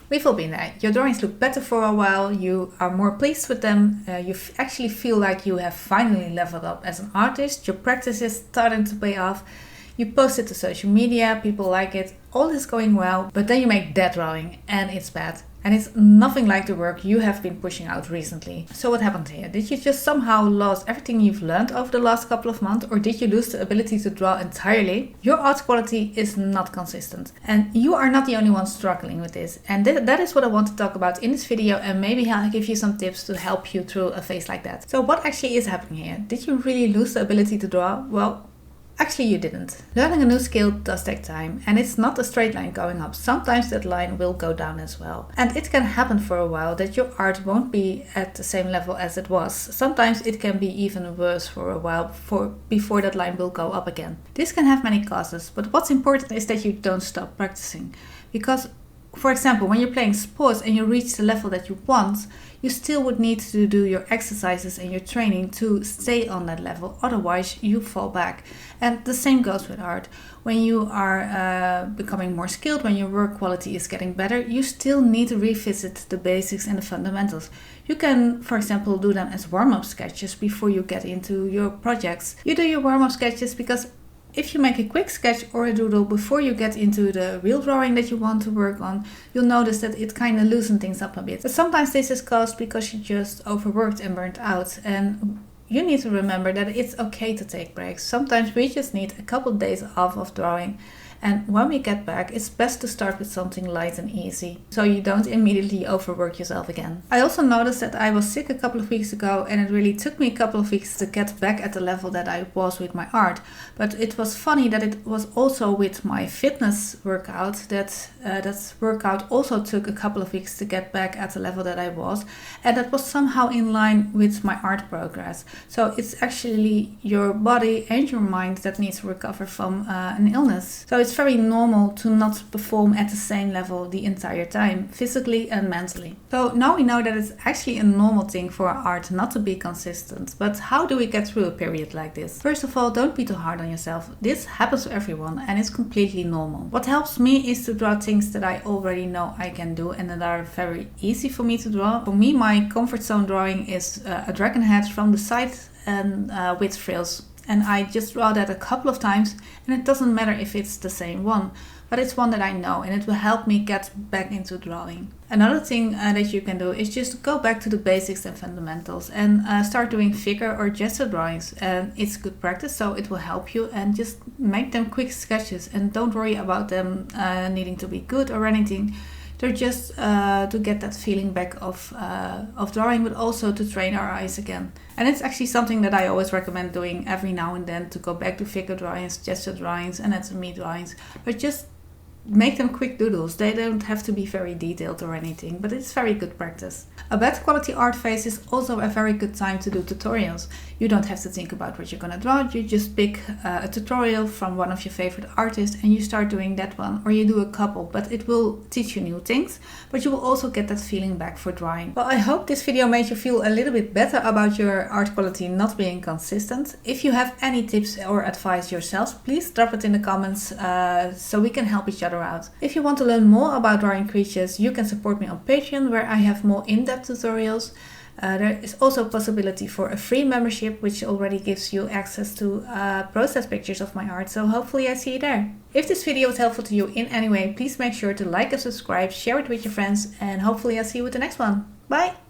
We've all been there. Your drawings look better for a while, you are more pleased with them, you actually feel like you have finally leveled up as an artist, your practice is starting to pay off, you post it to social media, people like it, all is going well, but then you make that drawing and it's bad. And it's nothing like the work you have been pushing out recently. So what happened here? Did you just somehow lost everything you've learned over the last couple of months, or did you lose the ability to draw entirely? Your art quality is not consistent, and you are not the only one struggling with this. And that is what I want to talk about in this video, and maybe I'll give you some tips to help you through a phase like that. So what actually is happening here? Did you really lose the ability to draw? Well, actually you didn't. Learning a new skill does take time, and it's not a straight line going up. Sometimes that line will go down as well. And it can happen for a while that your art won't be at the same level as it was. Sometimes it can be even worse for a while before that line will go up again. This can have many causes, but what's important is that you don't stop practicing. Because, for example, when you're playing sports and you reach the level that you want, you still would need to do your exercises and your training to stay on that level. Otherwise, you fall back. And the same goes with art. When you are becoming more skilled, when your work quality is getting better, you still need to revisit the basics and the fundamentals. You can, for example, do them as warm-up sketches before you get into your projects. You do your warm-up sketches because if you make a quick sketch or a doodle before you get into the real drawing that you want to work on, you'll notice that it kind of loosens things up a bit. But sometimes this is caused because you just overworked and burnt out, and you need to remember that it's okay to take breaks. Sometimes we just need a couple of days off of drawing. And when we get back, it's best to start with something light and easy, so you don't immediately overwork yourself again. I also noticed that I was sick a couple of weeks ago, and it really took me a couple of weeks to get back at the level that I was with my art. But it was funny that it was also with my fitness workout that workout also took a couple of weeks to get back at the level that I was, and that was somehow in line with my art progress. So it's actually your body and your mind that needs to recover from an illness. So it's very normal to not perform at the same level the entire time, physically and mentally. So now we know that it's actually a normal thing for art not to be consistent. But how do we get through a period like this? First of all, don't be too hard on yourself. This happens to everyone and it's completely normal. What helps me is to draw things that I already know I can do and that are very easy for me to draw. For me, my comfort zone drawing is a dragon head from the side and with frills. And I just draw that a couple of times, and it doesn't matter if it's the same one, but it's one that I know, and it will help me get back into drawing. Another thing that you can do is just go back to the basics and fundamentals and start doing figure or gesture drawings. And it's good practice, so it will help you, and just make them quick sketches and don't worry about them needing to be good or anything. They're just to get that feeling back of drawing, but also to train our eyes again. And it's actually something that I always recommend doing every now and then, to go back to figure drawings, gesture drawings, anatomy drawings, but just make them quick doodles. They don't have to be very detailed or anything, but it's very good practice. A bad quality art phase is also a very good time to do tutorials. You don't have to think about what you're gonna draw, you just pick a tutorial from one of your favorite artists and you start doing that one, or you do a couple, but it will teach you new things, but you will also get that feeling back for drawing. Well, I hope this video made you feel a little bit better about your art quality not being consistent. If you have any tips or advice yourselves, please drop it in the comments so we can help each other out. If you want to learn more about drawing creatures, you can support me on Patreon, where I have more in-depth tutorials. There is also a possibility for a free membership, which already gives you access to process pictures of my art, so hopefully I see you there. If this video was helpful to you in any way, please make sure to like and subscribe, share it with your friends, and hopefully I'll see you with the next one. Bye!